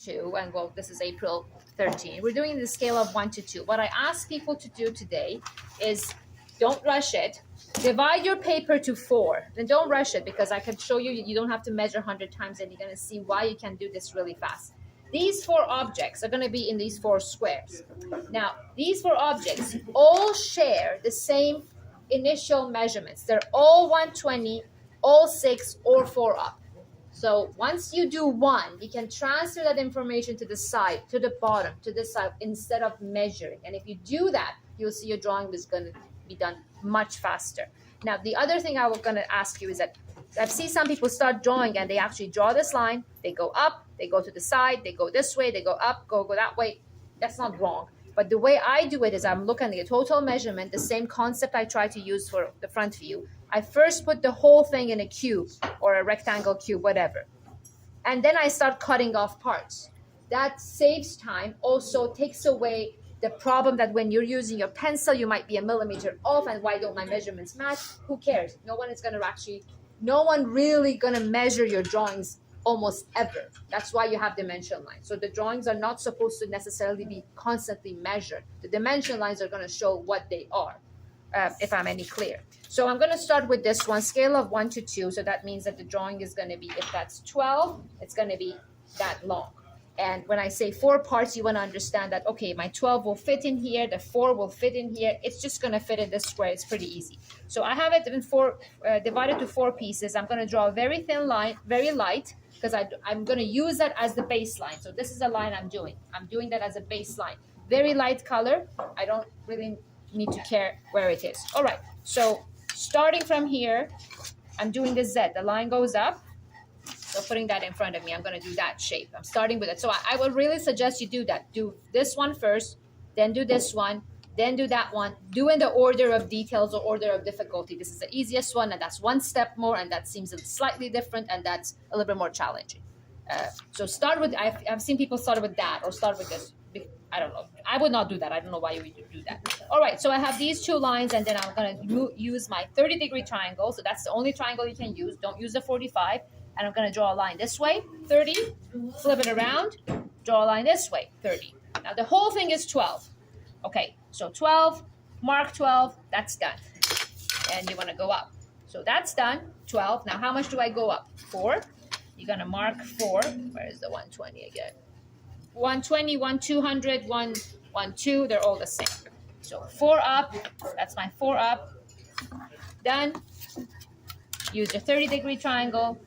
2, and well, this is April 13. We're doing the scale of 1 to 2. What I ask people to do today is don't rush it. Divide your paper to 4. And don't rush it, because I can show you, you don't have to measure 100 times, and you're going to see why you can do this really fast. These 4 objects are going to be in these 4 squares. Now, these 4 objects all share the same initial measurements. They're all 120, all 6, or 4 up. So once you do 1, you can transfer that information to the side, to the bottom, to the side, instead of measuring. And if you do that, you'll see your drawing is going to be done much faster. Now, the other thing I was going to ask you is that I've seen some people start drawing and they actually draw this line. They go up, they go to the side, they go this way, they go up, go that way. That's not wrong. But the way I do it is I'm looking at the total measurement, the same concept I try to use for the front view. I first put the whole thing in a cube or a rectangle cube, whatever. And then I start cutting off parts. That saves time, also takes away the problem that when you're using your pencil, you might be a millimeter off, and why don't my measurements match? Who cares? No one really gonna measure your drawings almost ever. That's why you have dimension lines. So the drawings are not supposed to necessarily be constantly measured. The dimension lines are gonna show what they are, if I'm any clear. So I'm going to start with this one, scale of 1 to 2. So that means that the drawing is going to be, if that's 12, it's going to be that long. And when I say 4 parts, you want to understand that, okay, my 12 will fit in here, the 4 will fit in here. It's just going to fit in this square. It's pretty easy. So I have it in divided to 4 pieces. I'm going to draw a very thin line, very light, because I'm going to use that as the baseline. So this is a line I'm doing. I'm doing that as a baseline. Very light color. I don't really need to care where it is. All right. So starting from here, I'm doing the Z. The line goes up. So putting that in front of me, I'm going to do that shape. I'm starting with it. So I would really suggest you do that. Do this one first, then do this one, then do that one. Do in the order of details or order of difficulty. This is the easiest one, and that's one step more, and that seems slightly different, and that's a little bit more challenging. So start with, I've seen people start with that or start with this. I don't know. I would not do that. I don't know why you would do that. All right. So I have these 2 lines, and then I'm going to use my 30-degree triangle. So that's the only triangle you can use. Don't use the 45. And I'm going to draw a line this way, 30. Flip it around. Draw a line this way, 30. Now the whole thing is 12. Okay. So 12, mark 12. That's done. And you want to go up. So that's done. 12. Now how much do I go up? 4. You're going to mark 4. Where is the 120 again? 120, 200, 112, they're all the same. So 4 up, that's my 4 up. Done. Use your 30-degree triangle,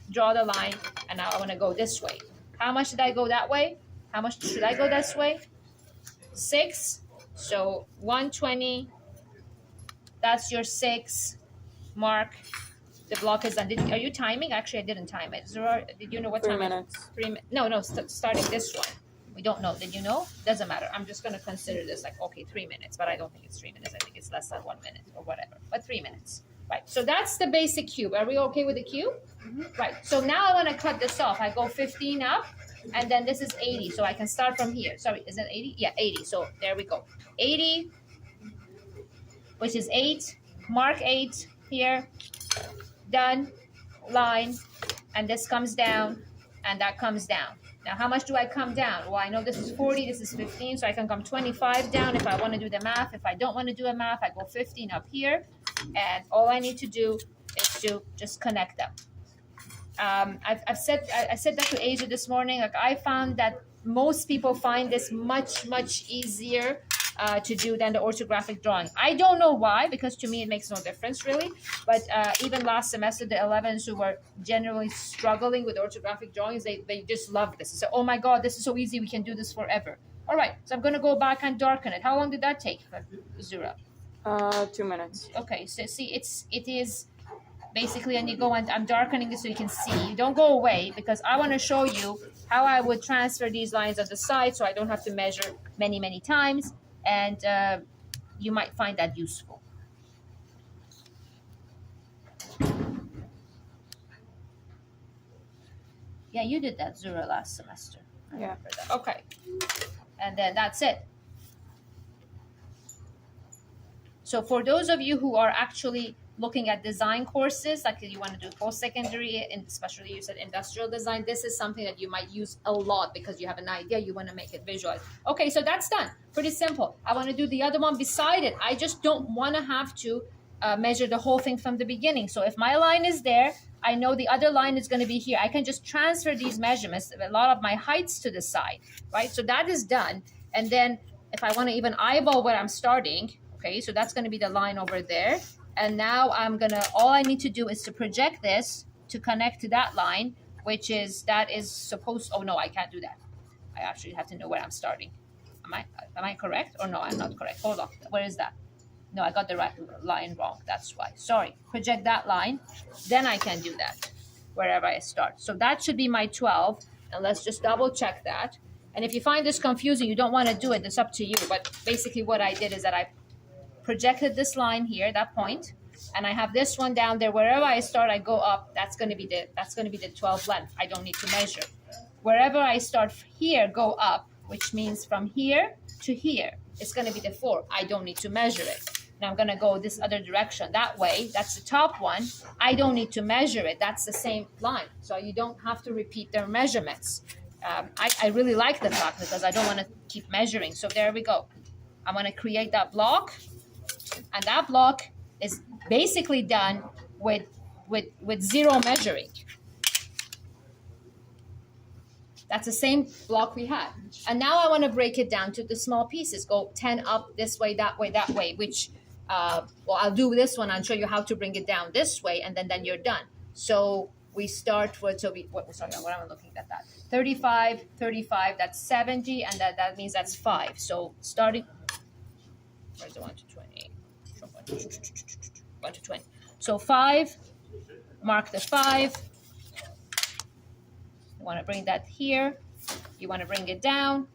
draw the line, and now I want to go this way. How much did I go that way? How much should I go this way? 6. So 120, that's your 6. Mark. The block is done. Are you timing? Actually, I didn't time it. Zuhra, did you know what time? 3 minutes. 3 minutes. No, starting this one. We don't know. Did you know? Doesn't matter. I'm just going to consider this like, okay, 3 minutes, but I don't think it's 3 minutes. I think it's less than 1 minute or whatever, but 3 minutes. Right. So that's the basic cube. Are we okay with the cube? Mm-hmm. Right. So now I want to cut this off. I go 15 up, and then this is 80. So I can start from here. Sorry, is that 80? Yeah, 80. So there we go. 80, which is 8. Mark 8 here. Done. Line. And this comes down, and that comes down. Now, how much do I come down? Well, I know this is 40, this is 15, so I can come 25 down if I want to do the math. If I don't want to do a math, I go 15 up here, and all I need to do is to just connect them. I said that to Asia this morning. Like, I found that most people find this much easier to do than the orthographic drawing. I don't know why, because to me it makes no difference really. But even last semester, the 11s who were generally struggling with orthographic drawings, they just loved this. They said, oh my God, this is so easy. We can do this forever. All right, so I'm going to go back and darken it. How long did that take, Zuhra? 2 minutes. Okay, so see, it is basically, and you go and I'm darkening this so you can see. You don't go away, because I want to show you how I would transfer these lines on the side so I don't have to measure many times. And you might find that useful. Yeah, you did that, Zuhra, last semester. I remember that. Okay. And then that's it. So for those of you who are actually looking at design courses, like you want to do post-secondary, and especially you said industrial design, this is something that you might use a lot because you have an idea, you want to make it visual. Okay, so that's done. Pretty simple. I want to do the other one beside it. I just don't want to have to measure the whole thing from the beginning. So if my line is there, I know the other line is going to be here. I can just transfer these measurements, a lot of my heights to the side, right? So that is done. And then if I want to even eyeball where I'm starting, okay, so that's going to be the line over there. And now all I need to do is to project this to connect to that line, which is, oh no, I can't do that. I actually have to know where I'm starting. Am I correct? Or no, I'm not correct. Hold on, where is that? No, I got the right line wrong. That's why. Sorry. Project that line. Then I can do that wherever I start. So that should be my 12. And let's just double check that. And if you find this confusing, you don't want to do it, it's up to you. But basically what I did is that I projected this line here, that point, and I have this one down there. Wherever I start, I go up. That's going to be the 12 length. I don't need to measure. Wherever I start here, go up, which means from here to here. It's going to be the 4. I don't need to measure it. Now I'm going to go this other direction. That way, that's the top one. I don't need to measure it. That's the same line. So you don't have to repeat their measurements. I really like the fact because I don't want to keep measuring. So there we go. I'm going to create that block. And that block is basically done with 0 measuring. That's the same block we had. And now I want to break it down to the small pieces. Go 10 up this way, that way, which, well, I'll do this one. I'll show you how to bring it down this way, and then you're done. So we start with, what am I looking at that? 35, that's 70, and that means that's 5. So starting, where's the 1 to 20? 1 to 20. So 5, mark the 5. You want to bring that here. You want to bring it down.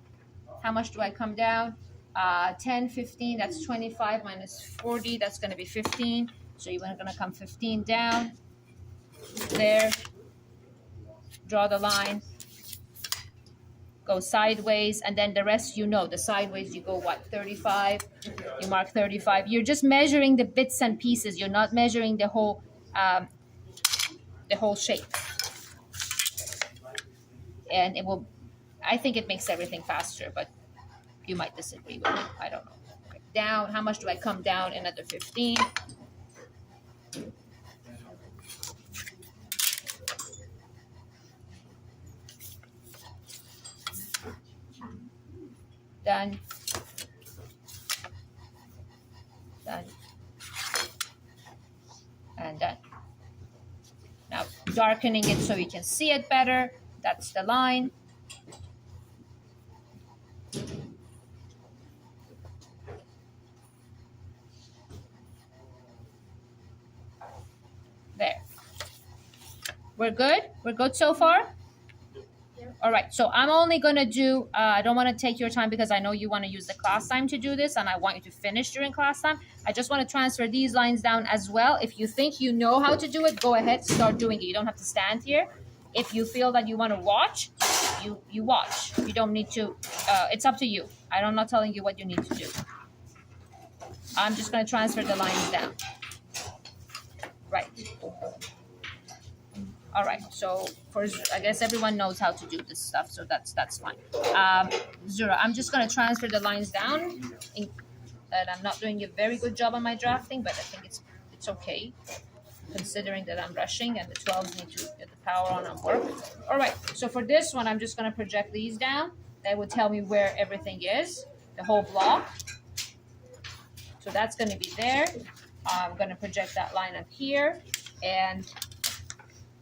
How much do I come down? 10, 15, that's 25 minus 40, that's going to be 15. So you're going to come 15 down. There. Draw the line. Go sideways, and then the rest, the sideways you go what, 35. You mark 35. You're just measuring the bits and pieces. You're not measuring the whole shape. And I think it makes everything faster, but you might disagree with me. I don't know. Okay. Down, how much do I come down? Another 15. Done. Done. And done. Now darkening it so you can see it better. That's the line. There. We're good? We're good so far? All right, so I'm only going to do, I don't want to take your time because I know you want to use the class time to do this, and I want you to finish during class time. I just want to transfer these lines down as well. If you think you know how to do it, go ahead, start doing it. You don't have to stand here. If you feel that you want to watch, you watch. You don't need to, it's up to you. I'm not telling you what you need to do. I'm just going to transfer the lines down. Right. All right, so I guess everyone knows how to do this stuff, so that's fine. Zuhra, I'm just going to transfer the lines down. And I'm not doing a very good job on my drafting, but I think it's okay, considering that I'm rushing and the 12s need to get the power on and work. All right, so for this one, I'm just going to project these down. That will tell me where everything is, the whole block. So that's going to be there. I'm going to project that line up here, and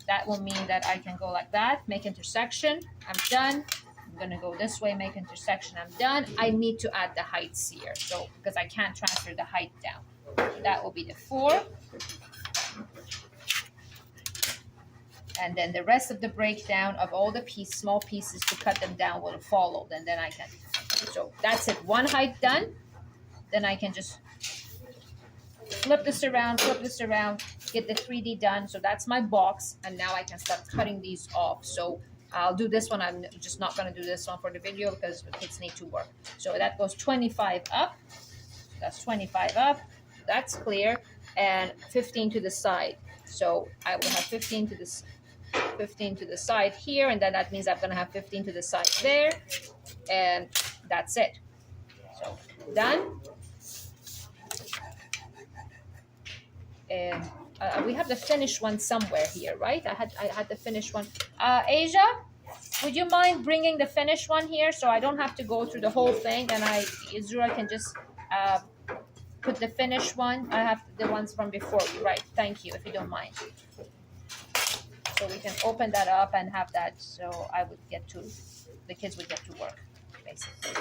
that will mean that I can go like that, make intersection, I'm done. I'm gonna go this way, make intersection, I'm done. I need to add the heights here, so because I can't transfer the height down. That will be the 4. And then the rest of the breakdown of all the small pieces to cut them down will follow. Then I can, so that's it, one height done. Then I can just flip this around, get the 3D done. So that's my box, and now I can start cutting these off. So I'll do this one. I'm just not going to do this one for the video because the kids need to work. So that goes 25 up. That's 25 up. That's clear. and 15 to the side. So I will have 15 to this, 15 to the side here, and then that means I'm gonna have 15 to the side there, and that's it. So done. And we have the finished one somewhere here, right? I had the finished one. Asia, would you mind bringing the finished one here so I don't have to go through the whole thing, and Zuhra can just put the finished one. I have the ones from before, right? Thank you, if you don't mind. So we can open that up and have that, so I would get to, the kids would get to work, basically.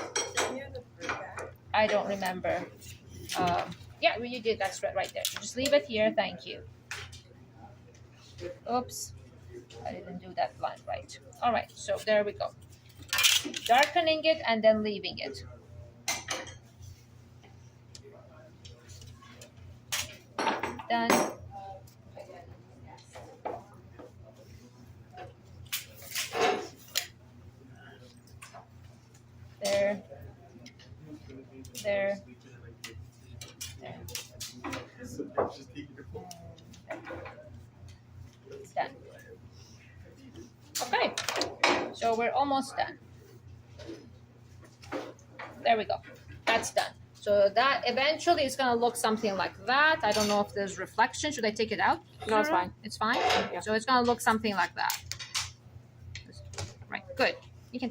I don't remember. Yeah, you did, that's right there. So just leave it here, thank you. Oops, I didn't do that line right. All right, so there we go. Darkening it and then leaving it. Done. There. There. There. Done. Okay, so we're almost done. There we go. That's done. So that eventually is going to look something like that. I don't know if there's reflection. Should I take it out? No, it's fine. It's fine? Yeah. So it's going to look something like that. Right, good. You can